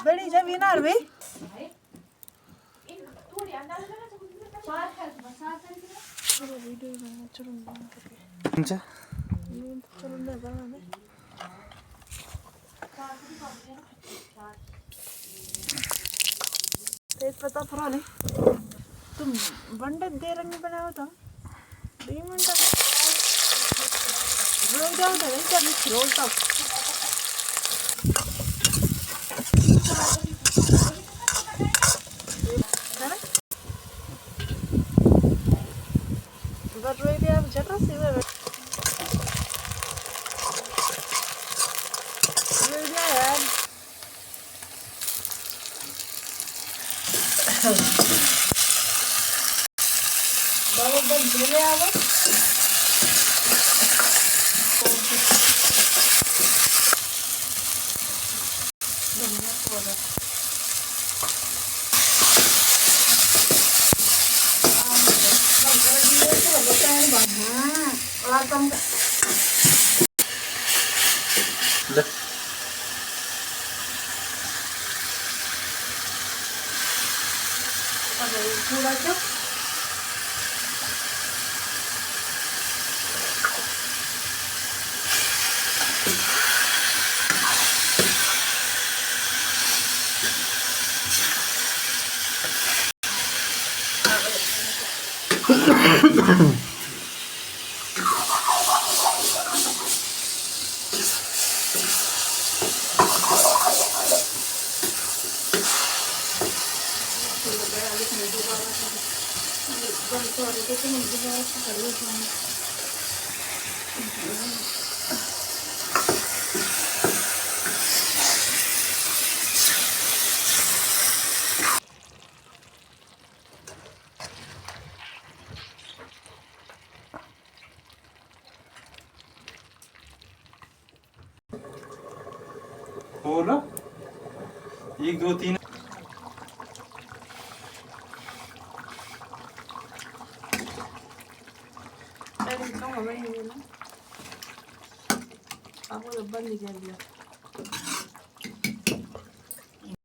बड़ी जब येणार बे तेज पत्ता फरा ले तुम बंडे दे रंग बनाया होता 2 मिनट रोल जाओ तो नहीं कर रोल तक है ना उधर रोई दिया जटा से वे रोई दिया यार बाबा बंद हो गया वो पूरा क्यों बोलो 1 2 3 không có bao nhiêu nữa. Không có được bên gì kìa.